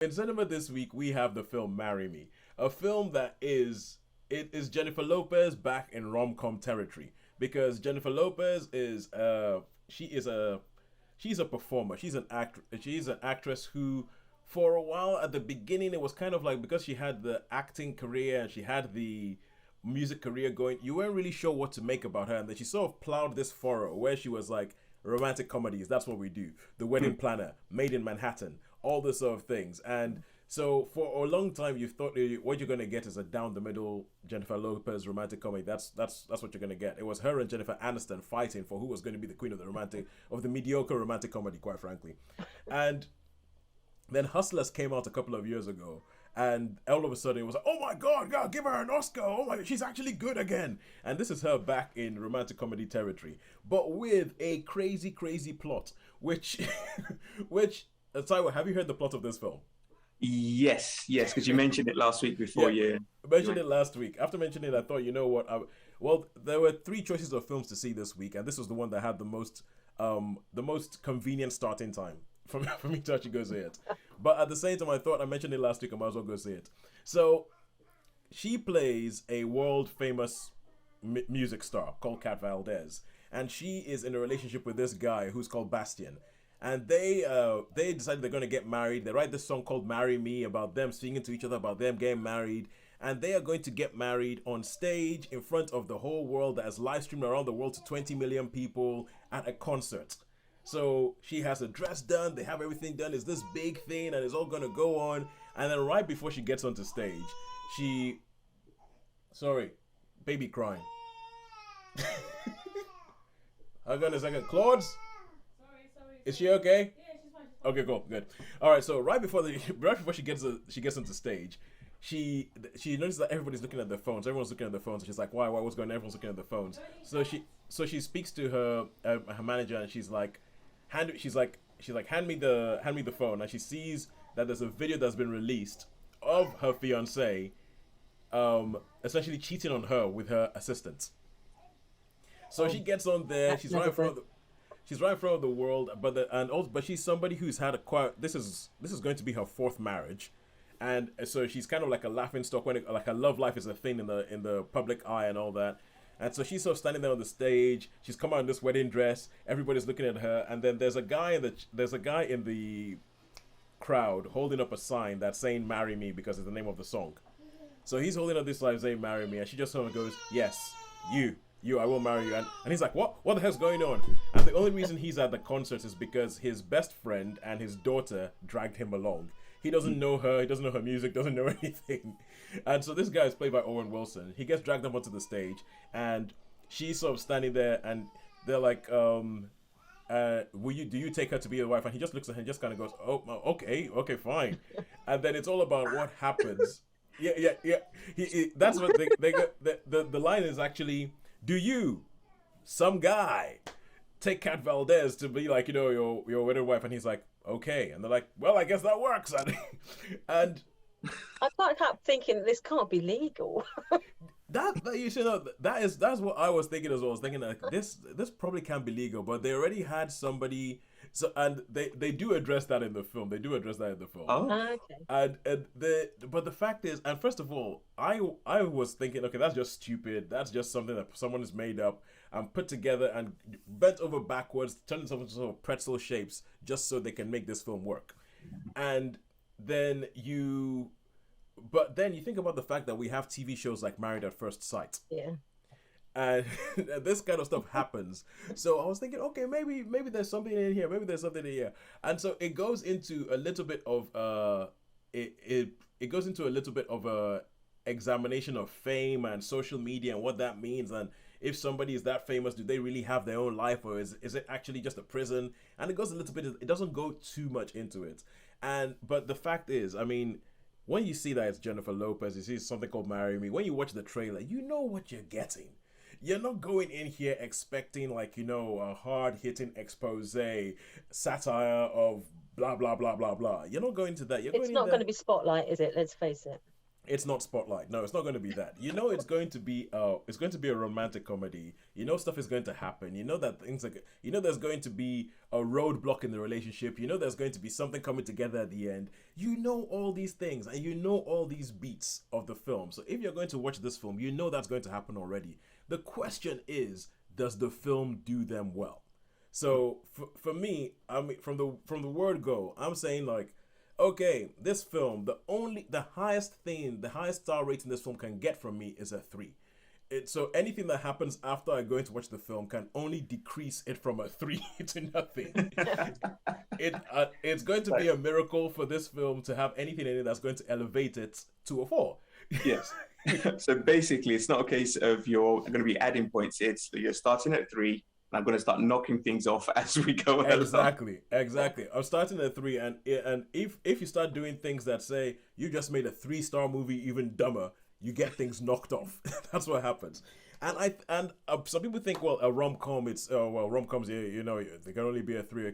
In cinema this week, we have the film "Marry Me," a film that is Jennifer Lopez back in rom com territory because Jennifer Lopez is she is a she's a performer. She's an actress who, for a while at the beginning, it was kind of like because she had the acting career and she had the music career going, you weren't really sure what to make about her, and then she sort of plowed this furrow where she was like romantic comedies. That's what we do. The Wedding Planner, Made in Manhattan, all this sort of things. And so for a long time, you thought what you're going to get is a down the middle Jennifer Lopez romantic comedy. That's what you're going to get. It was her and Jennifer Aniston fighting for who was going to be the queen of the mediocre romantic comedy, quite frankly. And then Hustlers came out a couple of years ago, and all of a sudden it was like, oh my god, God, give her an Oscar! Oh my, she's actually good again. And this is her back in romantic comedy territory, but with a crazy, crazy plot. Which, Taiwo, have you heard the plot of this film? Yes, because you mentioned it last week before Yeah, you. I mentioned it last week. After mentioning it, I thought, you know what? Well, there were three choices of films to see this week, and this was the one that had the most convenient starting time for me to actually go see it. But at the same time, I thought I mentioned it last week. I might as well go see it. So she plays a world famous music star called Kat Valdez, and she is in a relationship with this guy who's called Bastian. And they decided they're going to get married. They write this song called "Marry Me" about them singing to each other about them getting married, and they are going to get married on stage in front of the whole world that is live streamed around the world to 20 million people at a concert. So she has a dress done, they have everything done. It's this big thing, and it's all gonna go on. And then right before she gets onto stage, she, sorry, baby crying. Hang on a second, Claude's. Is she okay? Okay, cool, good. All right, so right before she gets onto stage, she notices that everybody's looking at their phones. Everyone's looking at their phones. And she's like, why? What's going on? Everyone's looking at their phones. So she speaks to her manager, and hand me the phone. And she sees that there's a video that's been released of her fiance, essentially cheating on her with her assistant. So she gets on there. She's right in front of the world, but she's somebody who's had a quite. This is going to be her fourth marriage, and so she's kind of like a laughing stock like her love life is a thing in the public eye and all that. And so she's sort of standing there on the stage. She's come out in this wedding dress. Everybody's looking at her, and then there's a guy in the crowd holding up a sign that's saying "Marry Me" because it's the name of the song. So he's holding up this sign saying "Marry Me," and she just sort of goes, "Yes, you, I will marry you." And he's like, what the hell's going on? And the only reason he's at the concert is because his best friend and his daughter dragged him along. He doesn't know her, he doesn't know her music, doesn't know anything. And so this guy is played by Owen Wilson. He gets dragged up onto the stage, and she's sort of standing there, and they're like, do you take her to be your wife? And he just looks at her and just kind of goes, oh, okay, fine. And then it's all about what happens. Yeah. That's what they go, the line is actually, do you, some guy, take Cat Valdez to be like, your wedded wife? And he's like, okay. And they're like, well, I guess that works. And I can't help thinking this can't be legal. that you should know, that's what I was thinking as well. I was thinking like this probably can't be legal, but they already had somebody. So and they do address that in the film. They do address that in the film. Oh, Okay. But the fact is, and first of all, I was thinking, okay, that's just stupid. That's just something that someone has made up and put together and bent over backwards, turned itself into sort of pretzel shapes just so they can make this film work. And then but then you think about the fact that we have TV shows like Married at First Sight, Yeah. and this kind of stuff happens. So I was thinking, okay, maybe there's something in here. Maybe there's something in here. And so it goes into a little bit of it goes into a little bit of a examination of fame and social media and what that means, and if somebody is that famous, do they really have their own life, or is it actually just a prison? And it goes a little bit. It doesn't go too much into it. But the fact is, I mean, when you see that it's Jennifer Lopez, you see something called "Marry Me." When you watch the trailer, you know what you're getting. You're not going in here expecting a hard hitting expose, satire of blah blah blah blah blah. You're not going to that. You're It's going in not there. going to be Spotlight, is it? Let's face it. It's not Spotlight. No, it's not going to be that. You know, it's going to be a romantic comedy. You know, stuff is going to happen. You know that things like, you know, there's going to be a roadblock in the relationship. You know, there's going to be something coming together at the end. You know all these things, and you know all these beats of the film. So if you're going to watch this film, you know that's going to happen already. The question is, does the film do them well? So for me, I mean, from the word go, I'm saying like, okay, this film, the highest star rating this film can get from me is a 3. So anything that happens after I go in to watch the film can only decrease it from a 3 to nothing. It's going to be a miracle for this film to have anything in it that's going to elevate it to a 4. Yes. So basically, it's not a case of you're going to be adding points. It's you're starting at 3, and I'm going to start knocking things off as we go along. Exactly. I'm starting at 3, and if you start doing things that say you just made a 3-star movie even dumber, you get things knocked off. That's what happens. And some people think, well, a rom-com, rom-coms, you know, they can only be a 3.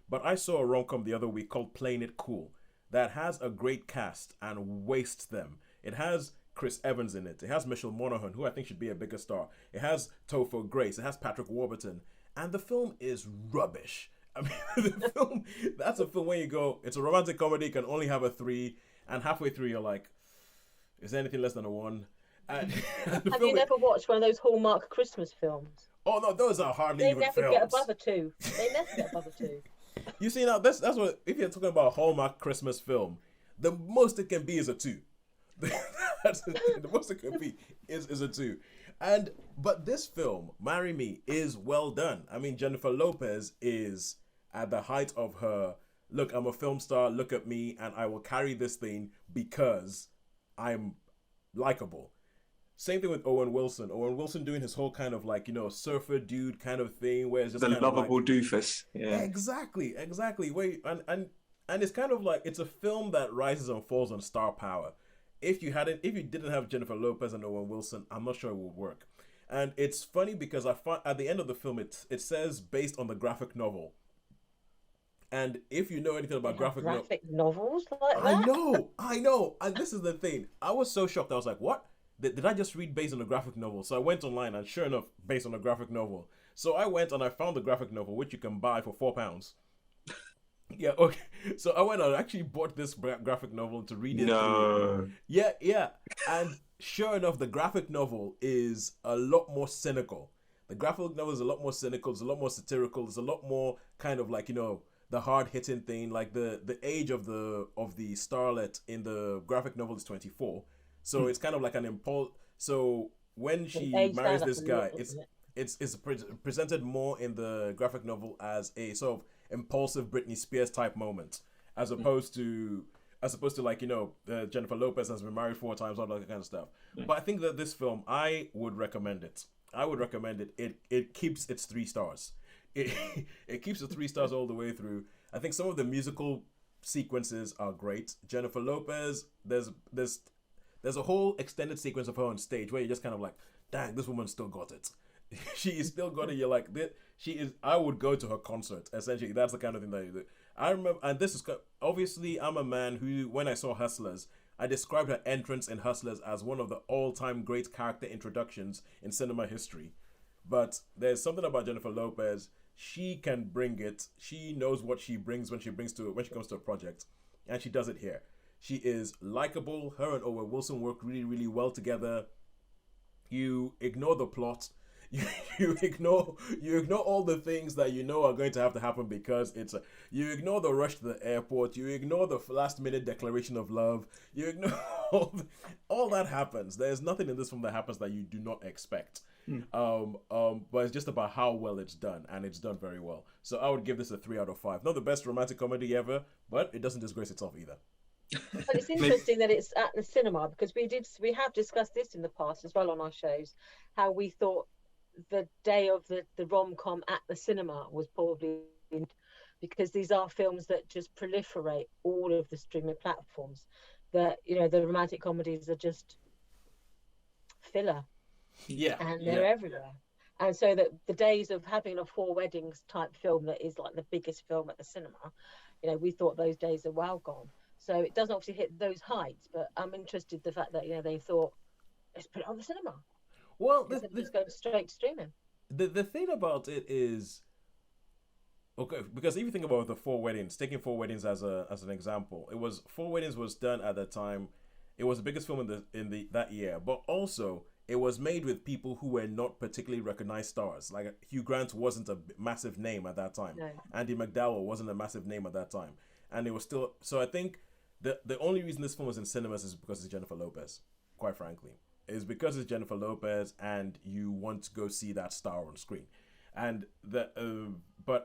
But I saw a rom-com the other week called Playing It Cool that has a great cast and wastes them. It has Chris Evans in it. It has Michelle Monaghan, who I think should be a bigger star. It has Topher Grace. It has Patrick Warburton. And the film is rubbish. I mean, that's a film where you go, it's a romantic comedy, can only have a 3, and halfway through you're like, is there anything less than a 1? And have you never watched one of those Hallmark Christmas films? Oh no, those are hardly even films. They never get above a 2. They never get above a 2. You see, now that's what, if you're talking about a Hallmark Christmas film, the most it can be is a 2. The most it can be is a 2. But this film, Marry Me, is well done. I mean, Jennifer Lopez is at the height of her, look, I'm a film star, look at me, and I will carry this thing because I'm likable. Same thing with Owen Wilson. Owen Wilson doing his whole kind of like, you know, surfer dude kind of thing where it's just the kind lovable of like, doofus. Yeah. Exactly. Where and it's kind of like, it's a film that rises and falls on star power. If you didn't have Jennifer Lopez and Owen Wilson, I'm not sure it would work. And it's funny because I find at the end of the film it says based on the graphic novel. And if you know anything about graphic novels like that? I know. And this is the thing. I was so shocked. I was like, what? Did I just read based on a graphic novel? So I went online and sure enough, based on a graphic novel. So I went and I found the graphic novel, which you can buy for £4. Yeah, okay. So I went and actually bought this graphic novel to read it. No. Yeah. And sure enough, the graphic novel is a lot more cynical. The graphic novel is a lot more cynical. It's a lot more satirical. It's a lot more kind of like, you know, the hard-hitting thing. Like the age of the starlet in the graphic novel is 24. So it's kind of like an impulse. So when she marries this guy, it's presented more in the graphic novel as a sort of impulsive Britney Spears type moment, as opposed to like, you know, Jennifer Lopez has been married 4 times, all that kind of stuff. But I think that this film, I would recommend it. It keeps its 3 stars. It keeps the 3 stars all the way through. I think some of the musical sequences are great. Jennifer Lopez, there's a whole extended sequence of her on stage where you're just kind of like, dang, this woman still got it. She is still got it. You're like, she is. I would go to her concert. Essentially, that's the kind of thing that you do. I remember, and this is obviously, I'm a man who, when I saw Hustlers, I described her entrance in Hustlers as one of the all-time great character introductions in cinema history. But there's something about Jennifer Lopez. She can bring it. She knows what she brings when she comes to a project, and she does it here. She is likable. Her and Owen Wilson work really, really well together. You ignore the plot. You ignore all the things that you know are going to have to happen because you ignore the rush to the airport. You ignore the last minute declaration of love. You ignore all that happens. There's nothing in this film that happens that you do not expect. But it's just about how well it's done, and it's done very well. So I would give this a 3 out of 5. Not the best romantic comedy ever, but it doesn't disgrace itself either. But it's interesting that it's at the cinema, because we have discussed this in the past as well on our shows, how we thought the day of the rom-com at the cinema was probably, because these are films that just proliferate all of the streaming platforms, that, you know, the romantic comedies are just filler. Yeah. And they're everywhere. And so that the days of having a 4 weddings type film that is like the biggest film at the cinema, you know, we thought those days are well gone. So it doesn't obviously hit those heights, but I'm interested the fact that they thought, let's put it on the cinema Well, instead of just going straight to streaming. the thing about it is, okay, because if you think about the Four Weddings, taking Four Weddings as an example, it was Four Weddings was done at the time. It was the biggest film in the that year, but also it was made with people who were not particularly recognized stars. Like Hugh Grant wasn't a massive name at that time. No. Andy McDowell wasn't a massive name at that time, and it was still. So I think the only reason this film was in cinemas is because it's Jennifer Lopez. Quite frankly, is because it's Jennifer Lopez, and you want to go see that star on screen. And but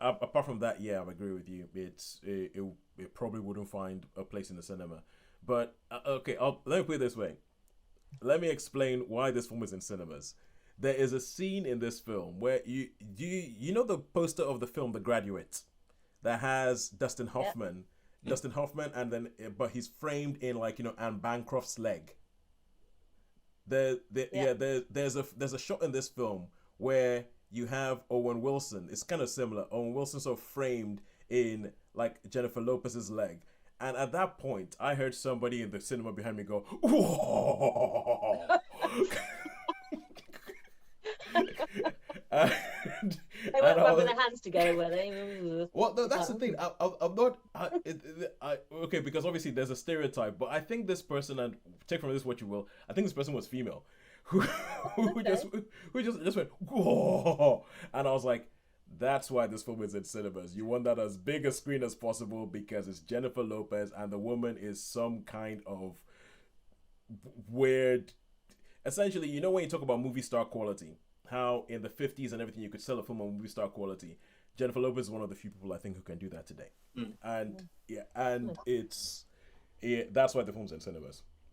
apart from that, yeah, I agree with you. It probably wouldn't find a place in the cinema. But okay, let me put it this way. Let me explain why this film is in cinemas. There is a scene in this film where you know the poster of the film The Graduate that has Dustin Hoffman, and then but he's framed in Anne Bancroft's leg. There's a shot in this film where you have Owen Wilson. It's kind of similar. Owen Wilson sort of framed in Jennifer Lopez's leg. And at that point, I heard somebody in the cinema behind me go, "Whoa!" They weren't rubbing their hands together, were they? Well, no, that's the thing. I'm not. Okay, because obviously there's a stereotype, but I think this person, and take from this what you will, I think this person was female, who just went whoa, and I was like, that's why this film is in cinemas. You want that as big a screen as possible because it's Jennifer Lopez and the woman is some kind of weird. Essentially, when you talk about movie star quality, how in the 50s and everything you could sell a film on movie star quality, Jennifer Lopez is one of the few people I think who can do that today. And that's why the film's in cinemas.